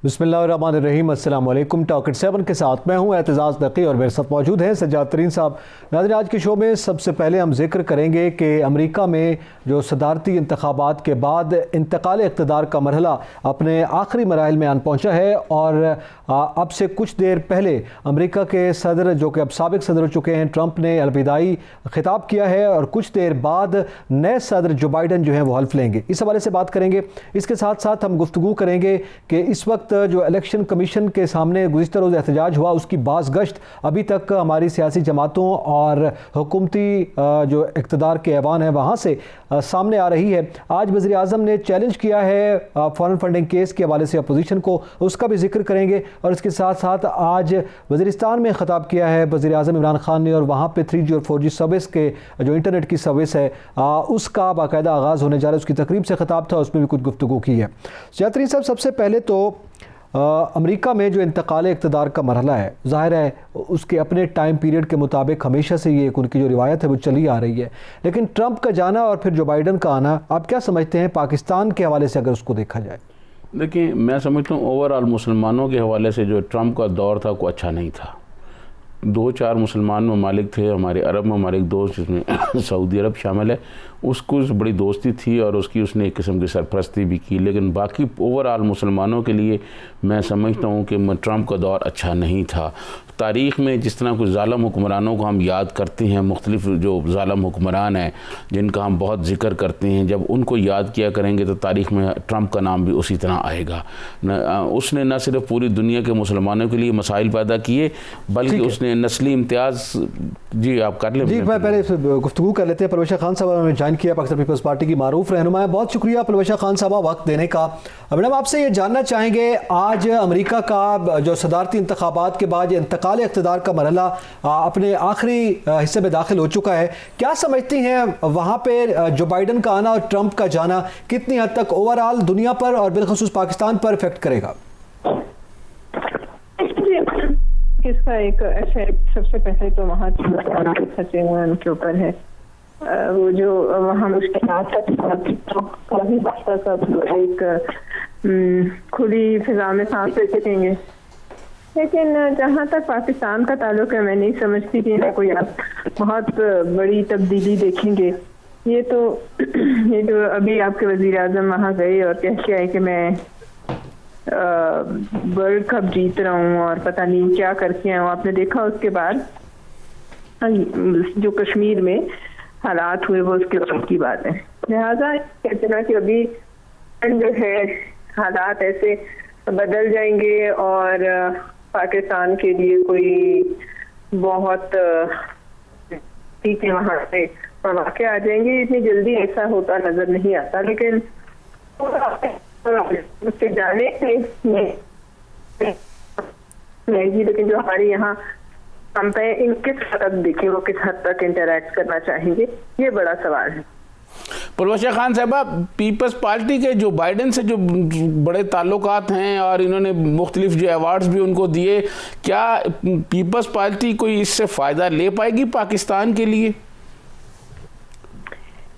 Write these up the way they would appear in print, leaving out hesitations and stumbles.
बिस्मिल्लाहिर्रहमानिर्रहीम। अस्सलाम वालेकुम। टॉकेट 7 के साथ मैं हूं एतजाज़ नकी और मेरे साथ मौजूद हैं सज्जाद तरीन साहब। नाज़रीन, आज के शो में सबसे पहले हम जिक्र करेंगे कि अमेरिका में जो सदारती इंतखाबात के बाद इंतकाल इक़्तिदार का मरहला अपने आखिरी मराहिल में आन पहुँचा है और अब से कुछ देर पहले अमेरिका के सदर, जो कि अब साबिक सदर हो चुके हैं, ट्रंप ने अलविदाई खिताब किया है और कुछ देर बाद नए सदर जो बाइडन जो हैं वो हल्फ लेंगे। इस हवाले से बात करेंगे। इसके साथ साथ हम गुफ्तगू करेंगे कि इस वक्त जो इलेक्शन कमीशन के सामने गुज़िश्ता रोज़ एहतजाज हुआ, उसकी बाज़ गश्त अभी तक हमारी सियासी जमातों और हुकूमती जो इक़्तिदार के ऐवान है वहाँ से सामने आ रही है। आज वज़ीर आज़म ने चैलेंज किया है फॉरेन फंडिंग केस के हवाले से अपोजिशन को, उसका भी जिक्र करेंगे। और इसके साथ साथ आज वज़ीरिस्तान में ख़िताब किया है वज़ीर आज़म इमरान खान ने और वहाँ पर 3G और 4G सर्विस के जो इंटरनेट की सर्विस है उसका बाकायदा आगाज़ होने जा रहा है। उसकी तकरीब से ख़िताब था, उसमें भी कुछ गुफ्तगू की है। यात्री साहब, सबसे पहले तो अमेरिका में जो इंतकाल इक़्तिदार का मरहला है, ज़ाहिर है उसके अपने टाइम पीरियड के मुताबिक हमेशा से ये उनकी जो रिवायत है वो चली आ रही है, लेकिन ट्रंप का जाना और फिर जो बाइडन का आना, आप क्या समझते हैं पाकिस्तान के हवाले से अगर उसको देखा जाए? देखिए, मैं समझता हूँ ओवरऑल मुसलमानों के हवाले से जो ट्रंप का दौर था कोई अच्छा नहीं था। 2-4 मुसलमान ममालिक थे, हमारे अरब ममालिक दोस्त, जिसमें सऊदी अरब शामिल है, उसको बड़ी दोस्ती थी और उसने एक किस्म की सरपरस्ती भी की। लेकिन बाकी ओवरऑल मुसलमानों के लिए मैं समझता हूँ कि ट्रंप का दौर अच्छा नहीं था। तारीख़ में जिस तरह कुछ ज़ालिम हुक्मरानों को हम याद करते हैं, मुख्तलिफ जो ज़ालिम हुक्मरान हैं जिनका हम बहुत जिक्र करते हैं, जब उनको याद किया करेंगे तो तारीख़ में ट्रंप का नाम भी उसी तरह आएगा। उसने न सिर्फ पूरी दुनिया के मुसलमानों के लिए मसाइल पैदा किए, बल्कि उसने नस्ली इम्तियाज़। जी, आप कर लें। जी, मैं पहले गुफ्तगू कर लेते हैं। परवेश खान साहब ने ज्वाइन किया, पाकिस्तान पीपल्स पार्टी की मारूफ रहनुमा है। बहुत शुक्रिया परवेश खान साहब वक्त देने का। मैडम, आपसे ये जानना चाहेंगे, आज अमेरिका का जो सदारती इंतखाबात के बाद इंतकाल इक़्तिदार का मरहला अपने आखिरी हिस्से में दाखिल हो चुका है, क्या समझती हैं वहाँ पे जो बाइडन का आना और ट्रंप का जाना कितनी हद तक ओवरऑल दुनिया पर और बिलखसूस पाकिस्तान पर इफेक्ट करेगा? इसका एक इफेक्ट सबसे पहले तो वहाँ फंसे हुए उनके ऊपर है। वो जो वहाँ मुश्किलात काफी वक्त तक एक खुली फिजा में सांस ले सकेंगे। लेकिन जहाँ तक पाकिस्तान का ताल्लुक है, मैं नहीं समझती कि ना कोई आप बहुत बड़ी तब्दीली देखेंगे। ये जो अभी आपके वजीर आज़म वहाँ गए और कह के आए कि मैं वर्ल्ड कप जीत रहा हूँ और पता नहीं क्या करके आया हूँ, आपने देखा उसके बाद जो कश्मीर में हालात हुए वो उसके बाद की बात है। लिहाजा कहते ना कि अभी जो है हालात ऐसे बदल जाएंगे और पाकिस्तान के लिए कोई बहुत ठीक है वहाँ से वाक़े आ जाएंगे। इतनी जल्दी ऐसा होता नजर नहीं आता, लेकिन उसके जाने से लेकिन जो हमारे यहाँ हम पे इन किस हद तक देखें, वो किस हद तक इंटरैक्ट करना चाहेंगे, ये बड़ा सवाल है। परवेश खान साहबा, पीपल्स पार्टी के जो बाइडन से जो बड़े ताल्लुकात हैं और इन्होंने मुख्तलिफ जो अवार्ड्स भी उनको दिए, क्या पीपल्स पार्टी कोई इससे फ़ायदा ले पाएगी पाकिस्तान के लिए?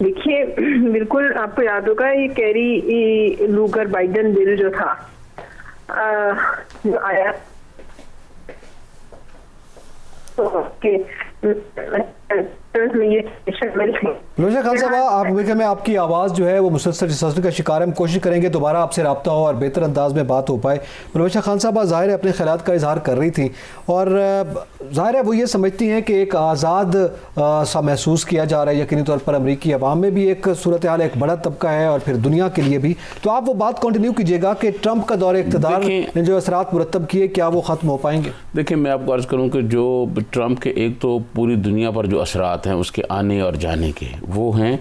देखिए, बिल्कुल आपको याद होगा ये कैरी लूगर बाइडन बिल जो था जो आया रोजा खान साहब, आप में आपकी आवाज़ जो है वो मुसलसल डिसास्टर का शिकार है। हम कोशिश करेंगे दोबारा आपसे रब्ता हो और बेहतर अंदाज में बात हो पाए। रोजा खान साहब ज़ाहिर है अपने ख्यालात का इजहार कर रही थी और ज़ाहिर है वो ये समझती हैं कि एक आज़ाद सा महसूस किया जा रहा है यकीनी तौर पर अमरीकी अवाम में भी एक सूरत हाल, एक बड़ा तबका है और फिर दुनिया के लिए भी। तो आप वो बात कंटिन्यू कीजिएगा कि ट्रंप का दौर इक़्तिदार ने जो असरात मुरतब किए, क्या वो ख़त्म हो पाएंगे? देखिए, मैं आपको अर्ज़ करूँ कि जो ट्रंप के एक तो पूरी दुनिया पर जो असरात हैं उसके आने और जाने के वो हैं,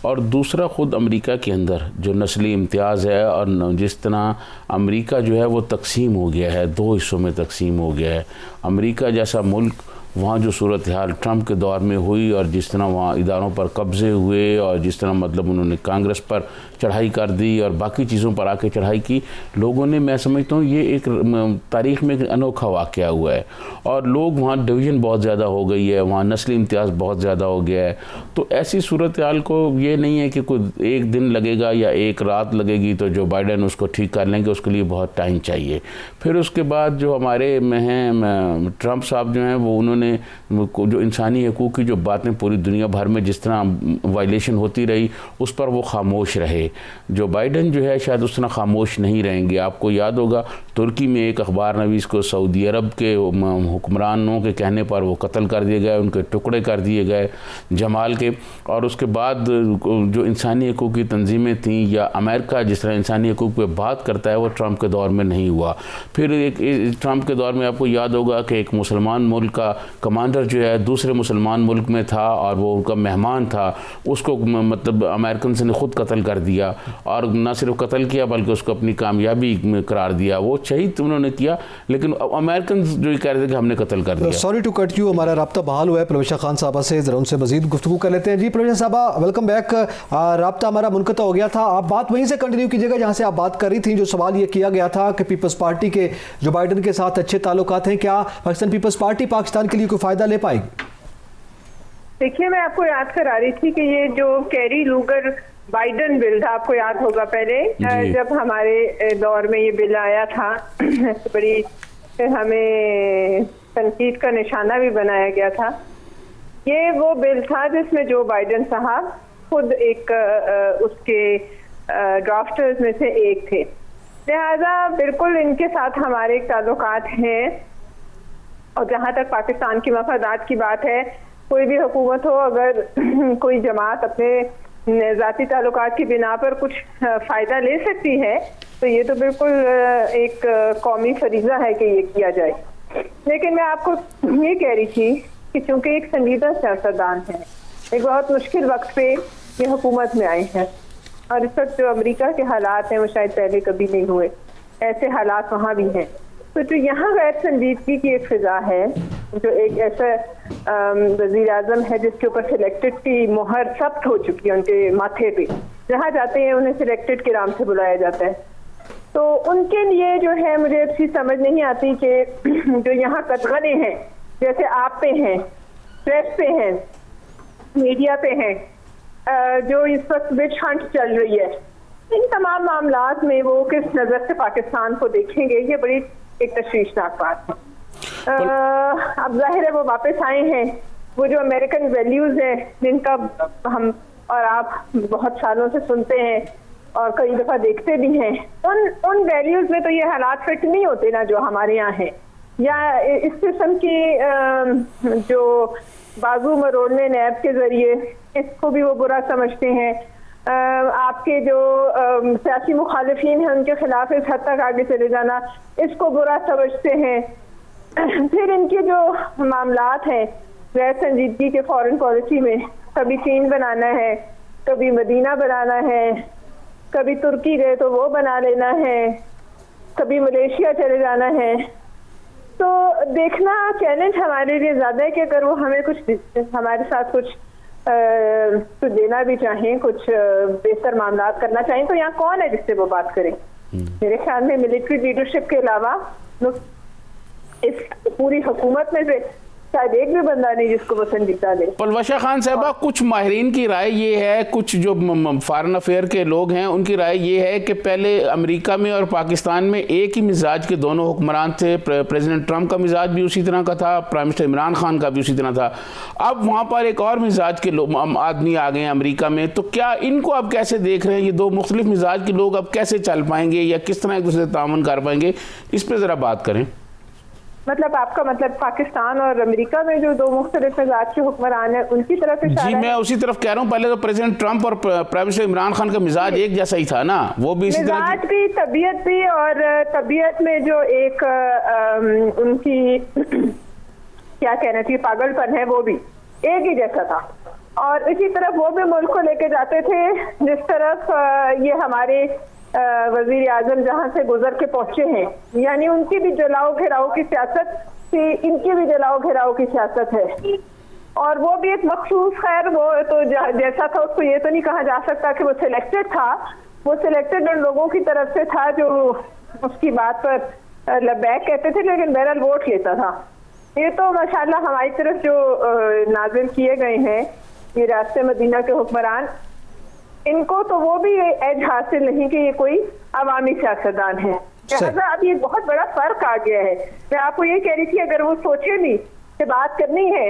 और दूसरा ख़ुद अमेरिका के अंदर जो नस्ली इम्तियाज़ है और जिस तरह अमेरिका जो है वो तकसीम हो गया है, 2 हिस्सों में तकसीम हो गया है। अमेरिका जैसा मुल्क वहाँ जो सूरत हाल ट्रंप के दौर में हुई और जिस तरह वहाँ इदारों पर कब्ज़े हुए और जिस तरह मतलब उन्होंने कांग्रेस पर चढ़ाई कर दी और बाकी चीज़ों पर आके चढ़ाई की, लोगों ने, मैं समझता हूँ ये एक तारीख़ में एक अनोखा वाक़या हुआ है। और लोग वहाँ डिवीज़न बहुत ज़्यादा हो गई है, वहाँ नस्ली इम्तियाज़ बहुत ज़्यादा हो गया है। तो ऐसी सूरत हाल को ये नहीं है कि कोई एक दिन लगेगा या एक रात लगेगी तो जो बाइडन उसको ठीक कर लेंगे, उसके लिए बहुत टाइम चाहिए। फिर उसके बाद जो हमारे में हैं ट्रंप साहब जो हैं वो उन्होंने जो इंसानी हकूक़ की जो बातें पूरी दुनिया भर में जिस तरह वायलेशन होती रही उस पर वो खामोश रहे। जो बाइडन जो है शायद उस तरह खामोश नहीं रहेंगे। आपको याद होगा तुर्की में एक अखबार नवीस को सऊदी अरब के हुक्मरानों के कहने पर वो कत्ल कर दिए गए, उनके टुकड़े कर दिए गए जमाल के। और उसके बाद जो इंसानी हकूक़ की तंजीमें थीं या अमेरिका जिस तरह इंसानी हकूक़ पे बात करता है वो ट्रंप के दौर में नहीं हुआ। फिर एक ट्रंप के दौर में आपको याद होगा कि एक मुसलमान मुल्क का कमांडर जो है दूसरे मुसलमान मुल्क में था और वो उनका मेहमान था, उसको मतलब अमेरिकन ने ख़ुद कत्ल कर दिया और न सिर्फ कत्ल किया बल्कि उसको अपनी कामयाबी करार दिया। वो शहीद उन्होंने किया लेकिन अमेरिकन जो कह रहे थे कि हमने कत्ल कर दिया। सॉरी टू कट यू, हमारा राब्ता बहाल हुआ है परवेशा खान साहबा से, ज़रा उनसे मजीद गुफ्तगू कर लेते हैं। जी परवेशा साहबा, वेलकम बैक। राब्ता हमारा मुनक़ता हो गया था, आप बात वहीं से कंटिन्यू कीजिएगा जहाँ से आप बात कर रही थी। जो सवाल ये किया गया था कि पीपल्स पार्टी के जो बाइडन के साथ अच्छे ताल्लुकात हैं, क्या पाकिस्तान पीपल्स पार्टी पाकिस्तान के लिए कोई फ़ायदा ले पाएगी? देखिए, मैं आपको याद करा रही थी कि ये जो कैरी लूगर बाइडन बिल था, आपको याद होगा पहले जब हमारे दौर में ये बिल आया था तो बड़ी हमें तनकीद का निशाना भी बनाया गया था। ये वो बिल था जिसमें जो बाइडन साहब खुद एक उसके ड्राफ्टर्स में से एक थे। लिहाजा बिल्कुल इनके साथ हमारे ताल्लुकात हैं। और जहाँ तक पाकिस्तान की मफादात की बात है, कोई भी हुकूमत हो, अगर कोई जमात अपने ज़ाती ताल्लुकात की बिना पर कुछ फ़ायदा ले सकती है तो ये तो बिल्कुल एक कौमी फरीज़ा है कि ये किया जाए। लेकिन मैं आपको ये कह रही थी कि चूँकि एक संजीदा सियासतदान है, एक बहुत मुश्किल वक्त पे ये हुकूमत में आए हैं और इस वक्त जो अमेरिका के हालात हैं वो शायद पहले कभी नहीं हुए, ऐसे हालात वहाँ भी हैं। तो जो यहाँ गैर संजीदगी की एक फिजा है, जो एक ऐसा वज़ीर आज़म है जिसके ऊपर सिलेक्टेड की मोहर सख्त हो चुकी है उनके माथे पे, जहाँ जाते हैं उन्हें सिलेक्टेड के नाम से बुलाया जाता है। तो उनके लिए जो है मुझे अच्छी समझ नहीं आती कि जो यहाँ कतगने हैं, जैसे आप पे हैं, प्रेस पे हैं, मीडिया पे हैं, जो इस वक्त विच हंट चल रही है, इन तमाम मामलात में वो किस नज़र से पाकिस्तान को देखेंगे, ये बड़ी एक तशवीशनाक बात है। अब जाहिर है वो वापस आए हैं, वो जो अमेरिकन वैल्यूज़ हैं जिनका हम और आप बहुत सालों से सुनते हैं और कई दफ़ा देखते भी हैं, उन वैल्यूज़ में तो ये हालात फिट नहीं होते ना जो हमारे यहाँ हैं। या इस किस्म की जो बाजू मरोड़ने नैब के ज़रिए, इसको भी वो बुरा समझते हैं। आपके जो सियासी मुखालिफिन हैं उनके खिलाफ इस हद तक आगे चले जाना, इसको बुरा समझते हैं। फिर इनके जो मामलात हैं गैर संजीदगी के फॉरेन पॉलिसी में, कभी चीन बनाना है, कभी मदीना बनाना है, कभी तुर्की गए तो वो बना लेना है, कभी मलेशिया चले जाना है। तो देखना चैलेंज हमारे लिए ज़्यादा है कि अगर वो हमें कुछ हमारे साथ कुछ देना भी चाहें, कुछ बेहतर मामला करना चाहें, तो यहाँ कौन है जिससे वो बात करें? मेरे ख्याल में मिलिट्री लीडरशिप के अलावा इस पूरी हुकूमत में से शायद एक भी बंदा नहीं जिसको वो संजीदा ले। परवेशा खान साहबा, कुछ माहिरीन की राय ये है, कुछ जो फॉरेन अफेयर के लोग हैं उनकी राय ये है कि पहले अमेरिका में और पाकिस्तान में एक ही मिजाज के दोनों हुक्मरान थे। प्रेसिडेंट ट्रंप का मिजाज भी उसी तरह का था, प्राइम मिनिस्टर इमरान खान का भी उसी तरह था। अब वहाँ पर एक और मिजाज के लोग आदमी आ गए हैं अमेरिका में, तो क्या इनको अब कैसे देख रहे हैं? ये दो मुख्तलिफ मिजाज के लोग अब कैसे चल पाएंगे या किस तरह एक दूसरे से ताउन कर पाएंगे? इस पर ज़रा बात करें। मतलब आपका मतलब पाकिस्तान और अमेरिका में जो दो मुख्तलिफ मिजाज के हुक्मरान हैं उनकी तरफ इशारा? जी, मैं उसी तरफ कह रहा हूँ। पहले तो प्रेसिडेंट ट्रंप और प्राइम मिनिस्टर इमरान खान का मिजाज एक जैसा ही था ना, वो भी इसी तरह मिजाज भी, तबीयत भी, और तबीयत में जो एक उनकी क्या कहना चाहिए पागलपन है वो भी एक ही जैसा था। और इसी तरफ वो भी मुल्क को लेके जाते थे जिस तरफ ये हमारे वजीर आजम जहाँ से गुजर के पहुंचे हैं, यानी उनकी भी जलाओ घेराव की सियासत थी, इनकी भी जलाओ घेराव की सियासत है। और वो भी एक मखसूस, खैर वो तो जैसा था उसको ये तो नहीं कहा जा सकता कि वो सिलेक्टेड था, वो सिलेक्टेड उन लोगों की तरफ से था जो उसकी बात पर लबैक कहते थे, लेकिन बहरहाल वोट लेता था। ये तो माशाल्लाह हमारी तरफ जो नाजिल किए गए हैं ये रास्ते मदीना के हुक्मरान, इनको तो वो भी एज हासिल नहीं कि ये कोई अवामी सियासतदान है। लिहाजा अब ये बहुत बड़ा फर्क आ गया है। मैं आपको ये कह रही थी, अगर वो सोचे भी कि बात करनी है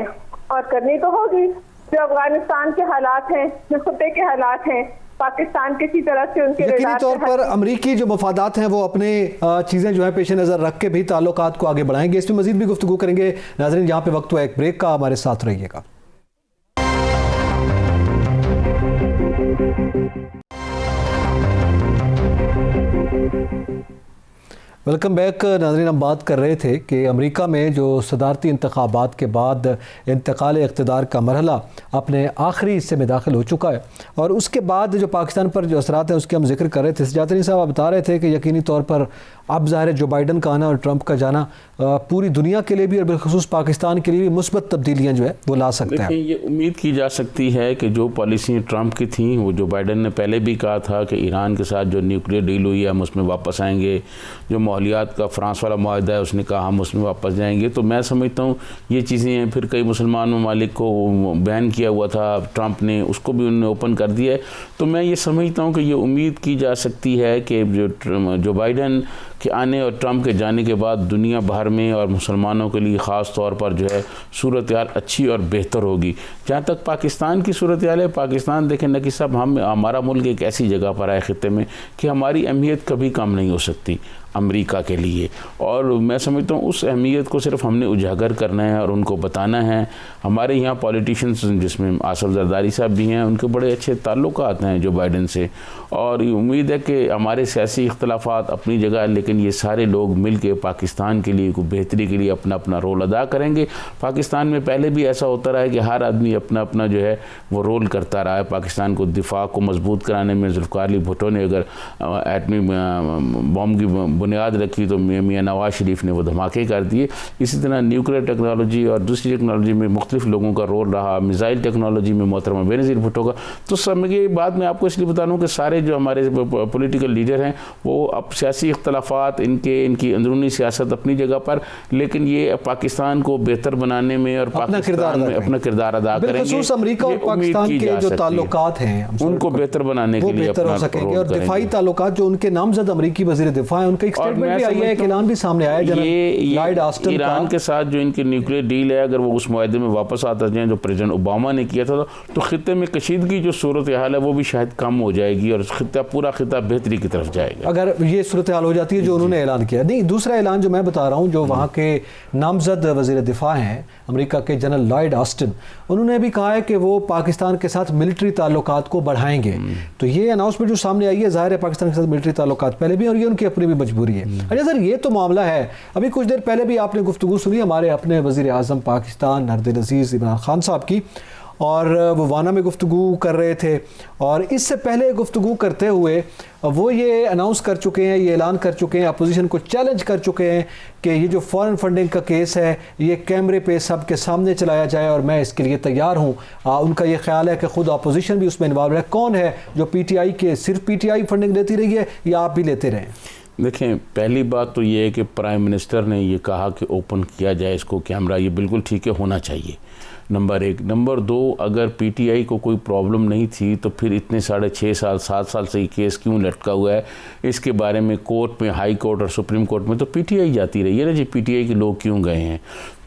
और करनी तो होगी, जो अफगानिस्तान के हालात हैं, जो खत्े के हालात हैं, पाकिस्तान किसी तरह से उनके यकीनी तौर पर अमरीकी जो मफादात हैं वो अपने चीज़ें जो है पेश नज़र रख के भी ताल्लुकात को आगे बढ़ाएंगे। इस पर मजीद भी गुफ्तगू करेंगे। नाज़रीन, यहाँ पे वक्त हुआ एक ब्रेक का, हमारे साथ रहिएगा। Welcome back. नाज़रीन, हम बात कर रहे थे कि अमेरिका में जो सदारती इंतखाबात के बाद इंतकाल इक़्तिदार का मरहला अपने आखिरी हिस्से में दाखिल हो चुका है और उसके बाद जो पाकिस्तान पर जो असरात हैं उसके हम जिक्र कर रहे थे। सजातनी साहब आप बता रहे थे कि यकीनी तौर पर अब ज़ाहिर है जो बाइडन का आना और ट्रंप का जाना पूरी दुनिया के लिए भी और बिलखुसूस पाकिस्तान के लिए भी मुस्बत तब्दीलियाँ जो है वो ला सकते हैं। ये उम्मीद की जा सकती है कि जो पॉलिसी ट्रंप की थी, वो जो बाइडन ने पहले भी कहा था कि ईरान के साथ जो न्यूक्लियर डील हुई है हम उसमें वापस आएंगे, जो माहौलियात का फ्रांस वाला मुआहदा है उसने कहा हम उसमें वापस जाएंगे। तो मैं समझता हूँ ये चीज़ें हैं। फिर कई मुसलमान ममालिक को बैन किया हुआ था ट्रंप ने, उसको भी उन्होंने ओपन कर दिया है। तो मैं ये समझता हूँ कि ये उम्मीद की जा सकती है कि जो बाइडन के आने और ट्रंप के जाने के बाद दुनिया भर में और मुसलमानों के लिए ख़ास तौर पर जो है सूरत हाल अच्छी और बेहतर होगी। जहाँ तक पाकिस्तान की सूरत हाल है, पाकिस्तान देखें न कि सब हमारा मुल्क एक ऐसी जगह पर है ख़ित्ते में कि हमारी अहमियत कभी कम नहीं हो सकती अमेरिका के लिए, और मैं समझता हूँ उस अहमियत को सिर्फ हमने उजागर करना है और उनको बताना है। हमारे यहाँ पॉलिटिशियंस जिसमें आसफ जरदारी साहब भी हैं, उनके बड़े अच्छे ताल्लुकात हैं जो बाइडन से, और उम्मीद है कि हमारे सियासी इख्तलाफात अपनी जगह, लेकिन ये सारे लोग मिल के पाकिस्तान के लिए बेहतरी के लिए अपना अपना रोल अदा करेंगे। पाकिस्तान में पहले भी ऐसा होता रहा है कि हर आदमी अपना अपना जो है वो रोल करता रहा है। पाकिस्तान को दिफा को मजबूत कराने में जुल्फ़िकार अली भुट्टो ने अगर एटमी बम की बुनियाद रखी तो मियाँ नवाज शरीफ ने वो धमाके कर दिए। इसी तरह न्यूक्लियर टेक्नोलॉजी और दूसरी टेक्नोलॉजी में मुख्तलिफ लोगों का रोल रहा, मिसाइल टेक्नोलॉजी में मोहतरमा बेनज़ीर भुट्टो का। तो समय के बाद मैं आपको इसलिए बता रहा हूँ कि सारे जो हमारे पॉलिटिकल लीडर हैं वो अब सियासी इख्तलाफात इनकी अंदरूनी सियासत अपनी जगह पर, लेकिन ये पाकिस्तान को बेहतर बनाने में और पाकिस्तान में अपना किरदार अदा करेंगे। अमेरिका और पाकिस्तान के जो ताल्लुकात हैं उनको बेहतर बनाने के लिए बेहतर हो सकेंगे, और दिफाई ताल्लुकात जो उनके नामजद अमरीकी वज़ीर दिफा है उनका एक स्टेटमेंट भी आई है, एक ऐलान भी सामने आया है लॉयड ऑस्टिन ईरान के साथ जो इनकी न्यूक्लियर डील है, अगर वो उस मुआहदे में वापस आता जाए जो प्रेसिडेंट ओबामा ने किया था, तो खित्ते में कशीदगी जो सूरत हाल है वो भी शायद कम हो जाएगी और पूरा खित्ता बेहतरी की तरफ जाएगा अगर ये सूरत हाल हो जाती है जो उन्होंने ऐलान किया। नहीं, दूसरा ऐलान जो मैं बता रहा हूँ, जो वहाँ के नामजद वज़ीर दिफा हैं अमेरिका के जनरल लॉयड ऑस्टिन, उन्होंने भी कहा है कि वो पाकिस्तान के साथ मिलिट्री ताल्लुकात को बढ़ाएंगे। तो ये अनाउंसमेंट जो सामने आई है, ज़ाहिर है पाकिस्तान के साथ मिलिट्री ताल्लुकात पहले भी और ये उनकी अपनी भी मजबूरी है। अच्छा सर, ये तो मामला है। अभी कुछ देर पहले भी आपने गुफ्तगू सुनी हमारे अपने वज़ीर आज़म पाकिस्तान नरदिल अज़ीज़ इमरान खान साहब की, और वो वाना में गुफ्तगू कर रहे थे, और इससे पहले गुफ्तगू करते हुए वो ये अनाउंस कर चुके हैं, ये ऐलान कर चुके हैं, अपोजिशन को चैलेंज कर चुके हैं कि ये जो फॉरेन फंडिंग का केस है ये कैमरे पे सबके सामने चलाया जाए और मैं इसके लिए तैयार हूँ। उनका ये ख्याल है कि खुद अपोजिशन भी उसमें इन्वॉल्व है। कौन है जो पीटीआई के सिर्फ पीटीआई फंडिंग देती रही है या आप भी लेते रहें? देखें, पहली बात तो ये है कि प्राइम मिनिस्टर ने ये कहा कि ओपन किया जाए इसको कैमरा, ये बिल्कुल ठीक है, होना चाहिए, नंबर एक। नंबर दो, अगर पीटीआई को कोई प्रॉब्लम नहीं थी तो फिर इतने 6.5 साल 7 साल से ये केस क्यों लटका हुआ है? इसके बारे में कोर्ट में, हाई कोर्ट और सुप्रीम कोर्ट में तो पीटीआई जाती रही है ना जी, पीटीआई के लोग क्यों गए हैं?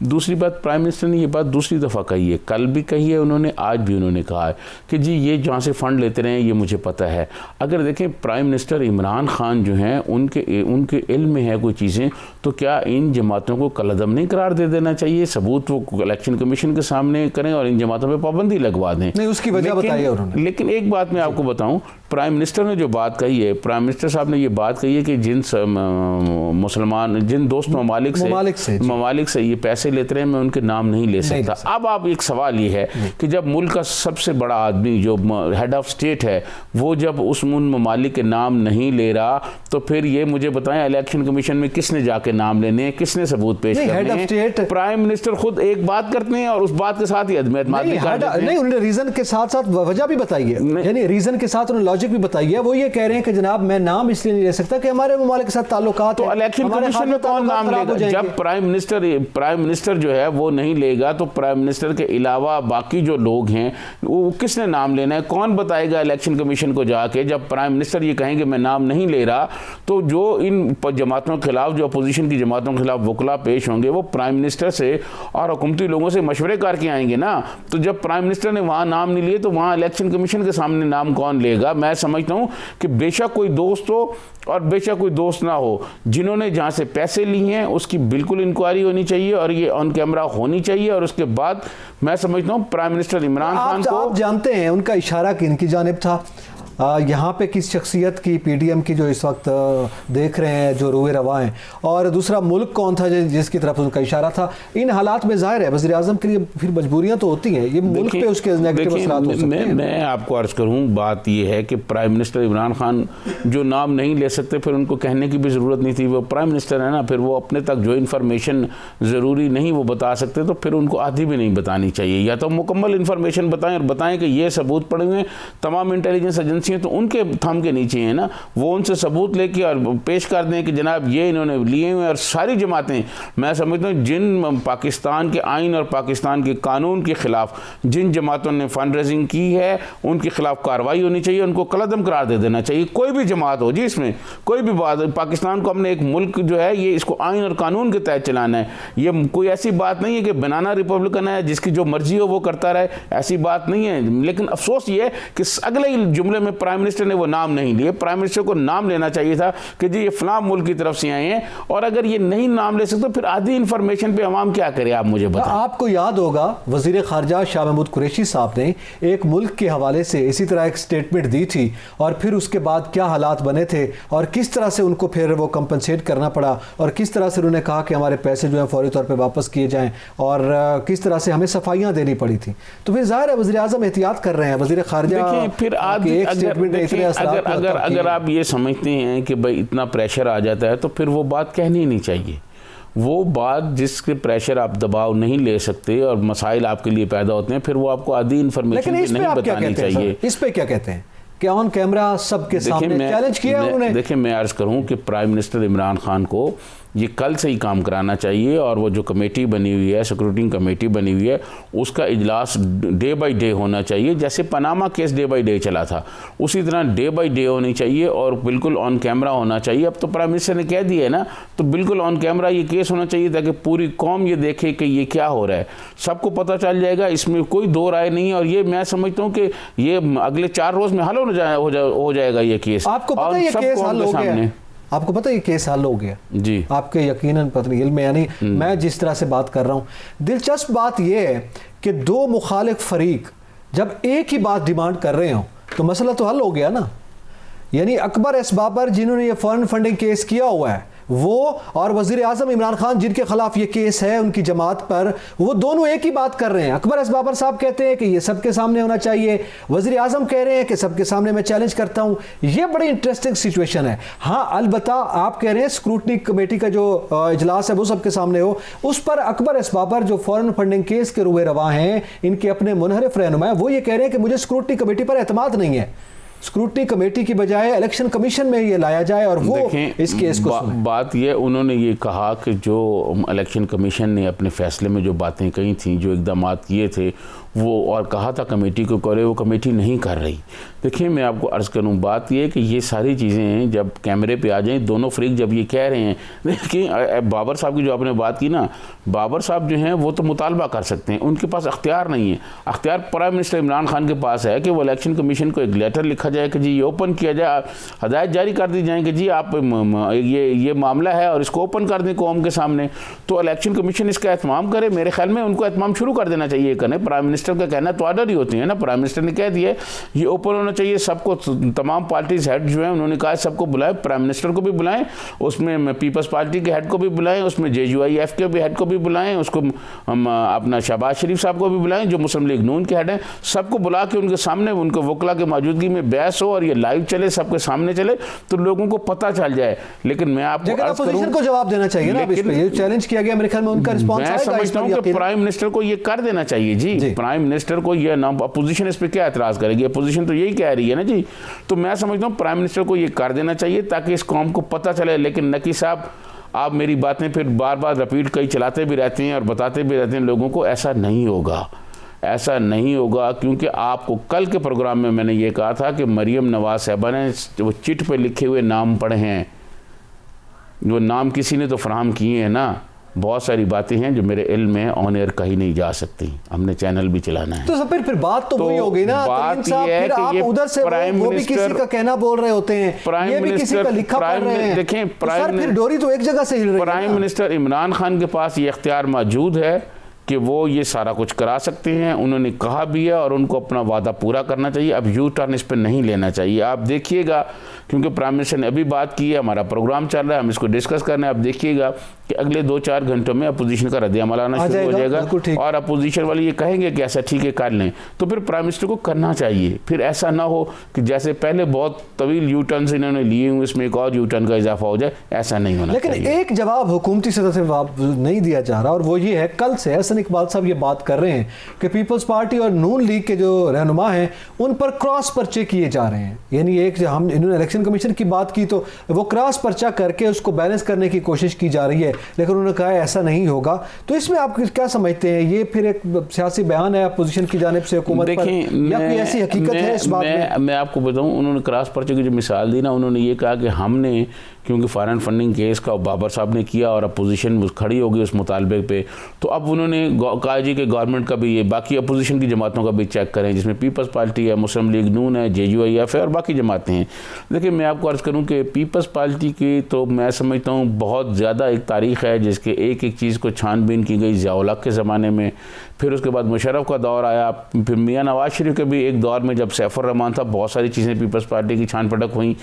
दूसरी बात, प्राइम मिनिस्टर ने ये बात दूसरी दफ़ा कही है, कल भी कही है उन्होंने, आज भी उन्होंने कहा है कि जी ये जहाँ से फ़ंड लेते रहे हैं ये मुझे पता है। अगर देखें प्राइम मिनिस्टर इमरान खान जो हैं उनके इल्म में है कोई चीज़ें, तो क्या इन जमातों को कलअदम नहीं करार दे देना चाहिए? सबूत वो इलेक्शन कमीशन के सामने सामने करें और इन जमातों पे पाबंदी लगवा दें। नहीं, उसकी वजह बताइए उन्होंने। लेकिन एक बात मैं आपको बताऊं, प्राइम मिनिस्टर ने जो बात कही है, प्राइम मिनिस्टर साहब ने ये बात कही है कि जिन मुसलमान, जिन दोस्त ममालिक से ये पैसे लेते रहे, मैं उनके नाम नहीं ले सकता। अब आप एक सवाल ये है कि जब मुल्क का सबसे बड़ा आदमी जो हेड ऑफ स्टेट है वो जब उन ममालिक के नाम नहीं ले रहा, तो फिर ये मुझे बताएं इलेक्शन कमीशन में किसने जाके नाम लेने हैं, किसने सबूत पेश करने हैं? प्राइम मिनिस्टर खुद एक बात करते हैं और उस बात के साथ ही नहीं, उन्होंने रीजन के साथ साथ वजह भी बताई है, यानी रीजन के साथ उन्होंने लॉजिक भी बताई है। वो ये कह रहे हैं कि जनाब मैं नाम इसलिए नहीं ले सकता कि हमारे ममालिक के साथ ताल्लुकात तो इलेक्शन कमीशन में कौन नाम लेगा? जब प्राइम मिनिस्टर जो है वो नहीं लेगा तो प्राइम मिनिस्टर के अलावा बाकी जो लोग हैं वो किसने नाम लेना है? कौन बताएगा इलेक्शन कमीशन को जाके? जब प्राइम मिनिस्टर ये कहेंगे मैं नाम नहीं ले रहा, तो जो इन जमातों के खिलाफ, जो अपोजिशन की जमातों के खिलाफ वकला पेश होंगे वो प्राइम मिनिस्टर से और हुकूमती लोगों से मशवरे करके आएंगे ना। तो जब प्राइम मिनिस्टर ने वहाँ नाम नहीं लिए तो वहाँ इलेक्शन कमीशन के सामने नाम कौन लेगा? मैं समझता हूँ कि बेशक कोई दोस्त हो और बेशक कोई दोस्त ना हो, जिन्होंने जहाँ से पैसे लिए हैं उसकी बिल्कुल इंक्वायरी होनी चाहिए और ये ऑन कैमरा होनी चाहिए। और उसके बाद मैं समझता हूँ प्राइम मिनिस्टर इमरान खान को, आप जानते हैं उनका इशारा किनकी जानिब था? यहाँ पे किस शख्सियत की, पीडीएम की जो इस वक्त देख रहे हैं जो रोए रवा हैं, और दूसरा मुल्क कौन था जिसकी तरफ उनका इशारा था? इन हालात में जाहिर है वज़ीर आज़म के लिए फिर मजबूरियाँ तो होती हैं, ये मुल्क पे उसके नेगेटिव असरात हो सकते हैं। मैं आपको अर्ज़ करूँ, बात ये है कि प्राइम मिनिस्टर इमरान खान जो नाम नहीं ले सकते, फिर उनको कहने की भी ज़रूरत नहीं थी। वो प्राइम मिनिस्टर है ना, फिर वो अपने तक जो इन्फॉर्मेशन ज़रूरी नहीं वो बता सकते, तो फिर उनको आधी भी नहीं बतानी चाहिए। या तो मुकम्मल इन्फॉर्मेशन बताएं और बताएं कि ये सबूत पड़े हुए हैं, तमाम इंटेलिजेंस एजेंसी तो उनके थंब के नीचे है ना, वो उनसे सबूत लेके और पेश कर दें कि जनाब ये इन्होंने लिए हुए। और सारी जमातें, मैं समझता हूँ जिन पाकिस्तान के आइन और पाकिस्तान के कानून के ख़िलाफ़ जिन जमातों ने फंड रेजिंग की है उनके खिलाफ कार्रवाई होनी चाहिए, उनको कलअदम करार दे देना चाहिए। कोई भी जमात हो जी, इसमें कोई भी बात, पाकिस्तान को हमने एक मुल्क जो है ये इसको आइन और कानून के तहत चलाना है। ये कोई ऐसी बात नहीं है कि बनाना रिपब्लिकन है जिसकी जो मर्जी हो वो करता रहे, ऐसी बात नहीं है। लेकिन अफसोस ये है कि अगले ही जुमले में प्राइम मिनिस्टर ने वो नाम नहीं लिए। प्राइम मिनिस्टर को नाम लेना चाहिए था कि जी ये फलां मुल्क की तरफ से आए हैं, और अगर ये नहीं नाम ले सकते फिर आधी इंफॉर्मेशन पे अवाम क्या करे, आप मुझे बताएं। आपको याद होगा वजीर खारजा शाह महमूद कुरैशी साहब ने एक मुल्क के हवाले से इसी तरह एक स्टेटमेंट दी थी, और फिर उसके बाद क्या हालात बने थे और किस तरह से उनको फिर वो कंपनसेट करना पड़ा, और किस तरह से उन्होंने कहा कि हमारे पैसे जो है फौरी तौर पर वापस किए जाएं, और किस तरह से हमें सफाइयाँ देनी पड़ी थी। तो फिर जाहिर है वज़ीर आज़म एहतियात कर रहे हैं। वज़ीर खारजा फिर अगर आप ये समझते हैं कि भाई इतना प्रेशर आ जाता है तो फिर वो बात कहनी नहीं चाहिए। वो बात जिसके प्रेशर आप दबाव नहीं ले सकते और मसाइल आपके लिए पैदा होते हैं, फिर वो आपको आधी इन्फॉर्मेशन नहीं बतानी चाहिए। इस पे क्या कहते हैं कि ऑन कैमरा सबके सामने चैलेंज किया उन्होंने? देखिए, मैं अर्ज़ करूं कि प्राइम मिनिस्टर इमरान खान को ये कल से ही काम कराना चाहिए, और वो जो कमेटी बनी हुई है, सिक्योरिटी कमेटी बनी हुई है, उसका इजलास डे बाय डे होना चाहिए। जैसे Panama case day by day चला था उसी तरह डे बाय डे होनी चाहिए और बिल्कुल ऑन कैमरा होना चाहिए। अब तो प्राइम मिनिस्टर ने कह दिया है ना, तो बिल्कुल ऑन कैमरा ये केस होना चाहिए ताकि पूरी कौम ये देखे कि ये क्या हो रहा है, सबको पता चल जाएगा, इसमें कोई दो राय नहीं है। और ये मैं समझता हूँ कि ये अगले 4 रोज़ में हल हो जाएगा ये केस। आपको पता है ये केस हल हो गया? आपको पता है ये केस हल हो गया जी? आपके यकीनन पता इल्म में, यानी मैं जिस तरह से बात कर रहा हूँ, दिलचस्प बात यह है कि 2 मुखालिफ फरीक जब एक ही बात डिमांड कर रहे हो तो मसला तो हल हो गया ना। यानी अकबर एस बाबर जिन्होंने ये फॉरेन फंडिंग केस किया हुआ है वो, और वज़ीर आज़म इमरान खान जिनके खिलाफ ये केस है उनकी जमात पर, वो दोनों एक ही बात कर रहे हैं। अकबर एस बाबर साहब कहते हैं कि ये सबके सामने होना चाहिए, वज़ीर आज़म कह रहे हैं कि सबके सामने मैं चैलेंज करता हूँ। ये बड़ी इंटरेस्टिंग सिचुएशन है। हाँ, अलबत्ता आप कह रहे हैं स्क्रूटनी कमेटी का जो इजलास है वो सबके सामने हो, उस पर अकबर एस बाबर जो फॉरेन फंडिंग केस के रुए रवा हैं, इनके अपने मुनहरिफ रहनुमा, वो ये कह रहे हैं कि मुझे स्क्रूटनी कमेटी पर एतमाद नहीं है, स्क्रूटनी कमेटी की बजाय इलेक्शन कमीशन में ये लाया जाए और वो इस केस को बात ये उन्होंने ये कहा कि जो इलेक्शन कमीशन ने अपने फैसले में जो बातें कही थी, जो इकदाम किए थे, वो और कहा था कमेटी को करे, वो कमेटी नहीं कर रही। देखिए मैं आपको अर्ज़ करूं, बात ये है कि ये सारी चीज़ें जब कैमरे पे आ जाएं, दोनों फ्रीक जब ये कह रहे हैं, देखिए बाबर साहब की जो आपने बात की ना, बाबर साहब जो हैं वो तो मुतालबा कर सकते हैं, उनके पास अख्तियार नहीं है। अख्तियार प्राइम मिनिस्टर इमरान खान के पास है कि वो इलेक्शन कमीशन को एक लेटर लिखा जाए कि जी ये ओपन किया जाए, हदायत जारी कर दी जाए कि जी आप ये मामला है और इसको ओपन कर दें कौम के सामने, तो इलेक्शन कमीशन इसका एहतमाम करे। मेरे ख्याल में उनको एहतमाम शुरू कर देना चाहिए करने। प्राइम मिनिस्टर का कहना तो ऑर्डर ही होती है ना, प्राइम मिनिस्टर ने कह दिया ये ओपन होना चाहिए, सबको, तमाम पार्टीज हेड जो है उन्होंने कहा सबको बुलाएं, प्राइम मिनिस्टर को भी बुलाएं, उसमें पीपल्स पार्टी के हेड को भी बुलाएं, उसमें JUIF के भी हेड को भी बुलाएं, उसको हम अपना शहबाज शरीफ साहब को भी बुलाएं जो मुस्लिम लीग नून के हेड हैं, सबको बुला के उनके सामने उनको वकला के मौजूदगी में बहस हो और ये लाइव चले, सबके सामने चले, तो लोगों को पता चल जाए। लेकिन मैं आपको अपोजिशन को जवाब देना चाहिए ना, ये चैलेंज किया गया, मेरे ख्याल में उनका रिस्पांस आएगा। मैं समझता हूं कि प्राइम मिनिस्टर को ये कर देना चाहिए जी, प्राइम मिनिस्टर को ये नाम, अपोजिशन इस पे क्या एतराज करेगी, अपोजिशन तो यही कह रही है ना जी। तो मैं समझता हूं प्राइम मिनिस्टर को ये कर देना चाहिए ताकि इस कौम को पता चले। लेकिन नकी साहब आप मेरी बातें फिर बार बार रिपीट कई चलाते भी रहते हैं और बताते भी रहते हैं लोगों को, ऐसा नहीं होगा, ऐसा नहीं होगा। क्योंकि आपको कल के प्रोग्राम में मैंने ये कहा था कि मरियम नवाज साहबा ने वो चिट पे लिखे हुए नाम पढ़े हैं, जो नाम किसी ने तो फराहम किए हैं ना, बहुत सारी बातें हैं जो मेरे इल्म में ऑन एयर कहीं नहीं जा सकती, हमने चैनल भी चलाना है। तो फिर बात तो वही हो गई ना, बात ये है फिर आप उधर से वो भी किसी का कहना बोल रहे होते हैं, प्राइम ये भी किसी का लिखा पढ़ रहे हैं। देखें फिर डोरी तो एक जगह से हिल रही है। प्राइम मिनिस्टर इमरान खान के पास ये इख्तियार मौजूद है कि वो ये सारा कुछ करा सकते हैं, उन्होंने कहा भी है और उनको अपना वादा पूरा करना चाहिए। अब यू टर्न इस पर नहीं लेना चाहिए। आप देखिएगा, क्योंकि प्राइम मिनिस्टर ने अभी बात की है, हमारा प्रोग्राम चल रहा है, हम इसको डिस्कस कर रहे हैं। आप देखिएगा कि अगले 2-4 घंटों में अपोजिशन का रद्द-ए-अमल आना शुरू हो जाएगा और अपोजिशन वाले ये कहेंगे कि ऐसा ठीक है कर लें, तो फिर प्राइम मिनिस्टर को करना चाहिए। फिर ऐसा ना हो कि जैसे पहले बहुत तवील यू टर्न इन्होंने लिए हुए, इसमें एक और यू टर्न का इजाफा हो जाए, ऐसा नहीं होना चाहिए। लेकिन एक जवाब हुकूमती सतह से नहीं दिया जा रहा और वो ये है, कल से हसन इकबाल साहब ये बात कर रहे हैं कि पीपल्स पार्टी और नून लीग के जो रहनुमा हैं उन पर क्रॉस पर्चे किए जा रहे हैं। यानी एक हम इन्होंने इलेक्शन कमीशन की बात की तो वो क्रॉस पर्चा करके उसको बैलेंस करने की कोशिश की जा रही है, लेकिन उन्होंने कहा ऐसा नहीं होगा। तो इसमें आप क्या समझते हैं, ये फिर एक सियासी बयान है अपोजिशन की जानिब से हुकूमत पर, या कोई ऐसी हकीकत है इस बात में? मैं आपको बताऊं, उन्होंने क्रॉस पर्चे की जो मिसाल दी ना, उन्होंने ये कहा कि हमने, क्योंकि फॉरेन फंडिंग केस का बाबर साहब ने किया और अपोजिशन खड़ी हो गई उस मुतालबे पे, तो अब उन्होंने कहा जी कि गवर्नमेंट का भी ये बाकी अपोजिशन की जमातों का भी चेक करें, जिसमें पीपल्स पार्टी है, मुस्लिम लीग नून है, JUIF है और बाकी जमातें हैं। देखिए मैं आपको अर्ज़ करूं कि पीपल्स पार्टी की तो मैं समझता हूं बहुत ज़्यादा एक तारीख़ है जिसके एक एक चीज़ को छानबीन की गई। ज़िया-उल-हक़ के ज़माने में, फिर उसके बाद मुशर्रफ का दौर आया, फिर मियाँ नवाज शरीफ के भी एक दौर में जब सैफुर-रहमान था, बहुत सारी चीज़ें पीपल्स पार्टी की छान पटक हुई।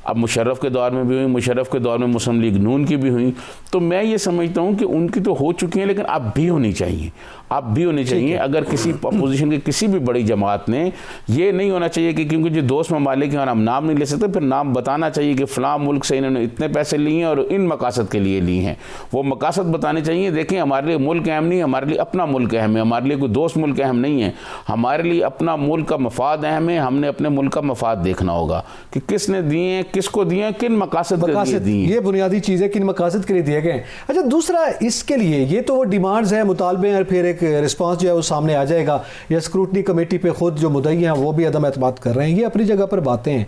अब मुशर्रफ के दौर में भी हुई, मुशर्रफ के दौर में मुस्लिम लीग नून की भी हुई। तो मैं ये समझता हूँ कि उनकी तो हो चुकी हैं, लेकिन अब भी होनी चाहिए, अब भी होनी चाहिए। अगर किसी अपोजिशन की किसी भी बड़ी जमात ने, ये नहीं होना चाहिए कि क्योंकि जो दोस्त ममालिक हैं और हम नाम नहीं ले सकते, फिर नाम बताना चाहिए कि फ़लाँ मुल्क से इन्होंने इतने पैसे लिए हैं और इन मकासद के लिए लिए हैं, वो मकासद बताने चाहिए। देखें हमारे लिए मुल्क अहम नहीं, हमारे लिए अपना मुल्क अहम है, हमारे लिए कोई दोस्त मुल्क अहम नहीं है, हमारे लिए अपना मुल्क का मफाद अहम है। हमने अपने मुल्क का मफाद देखना होगा कि किसने दिए हैं, किसको दिए हैं, किन मकासद के लिए दिए, ये बुनियादी चीज़ है, किन मकासद के लिए दिए गए। अच्छा, दूसरा इसके लिए ये तो वो डिमांड्स हैं, मुतालबे हैं, फिर एक रिस्पांस जो है वो सामने आ जाएगा, या स्क्रूटनी कमेटी पे खुद जो मुद्दई हैं वो भी अदम एतमाद कर रहे हैं, ये अपनी जगह पर बातें हैं।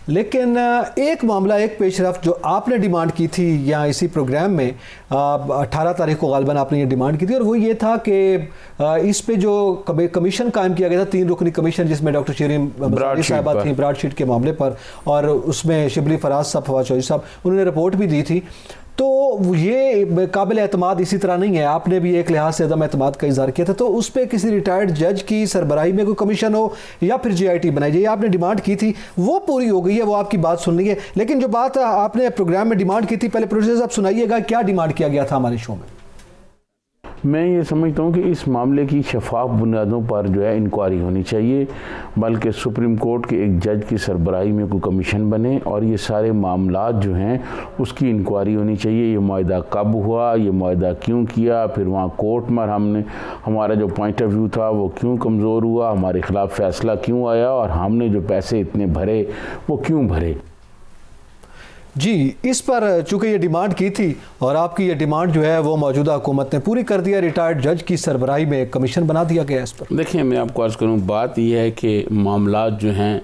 लेकिन एक मामला, एक पेशरफ जो आपने डिमांड की थी या इसी प्रोग्राम में 18 तारीख को गालिबन आपने ये डिमांड की थी, और वो ये था कि इस पे जो कमीशन कायम किया गया था, 3 रुकनी कमीशन, जिसमें डॉक्टर शरीन साहबा थी ब्रॉडशीट के मामले पर, और उसमें शिबली फराज साहब, फवाद चौधरी साहब, उन्होंने रिपोर्ट भी दी थी। तो ये काबिल एतमाद इसी तरह नहीं है, आपने भी एक लिहाज से अदम एतमाद का इजहार किया था। तो उस पर किसी रिटायर्ड जज की सरबराही में कोई कमीशन हो या फिर JIT बनाई जाए, आपने डिमांड की थी, वो पूरी हो गई है, वो आपकी बात सुन ली है। लेकिन जो बात आपने प्रोग्राम में डिमांड की थी, पहले प्रोसेस आप सुनाइएगा, क्या डिमांड किया गया था हमारे शो में? मैं ये समझता हूँ कि इस मामले की शफाफ बुनियादों पर जो है इंक्वायरी होनी चाहिए, बल्कि सुप्रीम कोर्ट के एक जज की सरबराही में कोई कमीशन बने और ये सारे मामलात जो हैं उसकी इंक्वायरी होनी चाहिए। ये मुआहदा कब हुआ, ये मुआहदा क्यों किया, फिर वहाँ कोर्ट में हमारा जो पॉइंट ऑफ व्यू था वो क्यों कमज़ोर हुआ, हमारे ख़िलाफ़ फ़ैसला क्यों आया और हमने जो पैसे इतने भरे वो क्यों भरे। जी, इस पर चूँकि ये डिमांड की थी और आपकी ये डिमांड जो है वो मौजूदा हुकूमत ने पूरी कर दिया, रिटायर्ड जज की सरबराही में एक कमीशन बना दिया गया इस पर। देखिए, मैं आपको अर्ज़ करूँ, बात यह है कि मामलात जो हैं,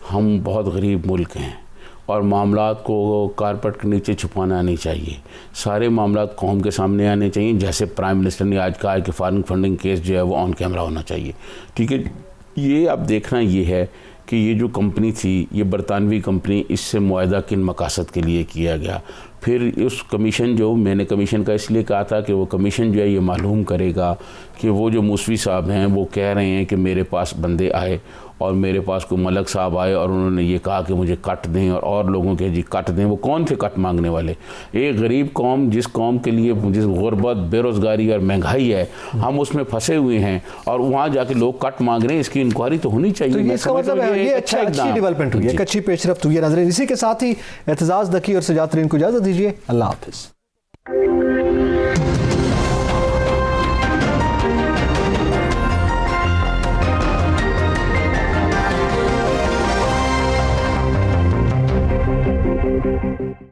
हम बहुत गरीब मुल्क हैं और मामलात को कारपेट के नीचे छुपाना नहीं चाहिए। सारे मामलात कौम के सामने आने चाहिए। जैसे प्राइम मिनिस्टर ने आज कहा है कि फॉरेन फंडिंग केस जो है वो ऑन कैमरा होना चाहिए। ठीक है, ये अब देखना ये है कि ये जो कंपनी थी, ये बरतानवी कंपनी, इससे मुआहदा किन मकासद के लिए किया गया। फिर उस कमीशन, जो मैंने कमीशन का इसलिए कहा था कि वो कमीशन जो है ये मालूम करेगा कि वो जो मूसवी साहब हैं वो कह रहे हैं कि मेरे पास बंदे आए और मेरे पास कोई मलक साहब आए और उन्होंने ये कहा कि मुझे कट दें और लोगों के जी कट दें। वो कौन थे कट मांगने वाले? एक गरीब कौम, जिस कौम के लिए जिस गुर्बत, बेरोज़गारी और महंगाई है, हम उसमें फंसे हुए हैं और वहाँ जाके लोग कट मांग रहे हैं। इसकी इंक्वायरी तो होनी चाहिए। तो इसका मतलब है ये अच्छी डेवलपमेंट हुई है, एक अच्छी पेशरफ्त हुई है। नाज़रीन, इसी के साथ ही एतजाज़ दकी और सजात तरीन को इजाज़त दीजिए। अल्लाह हाफ़िज़।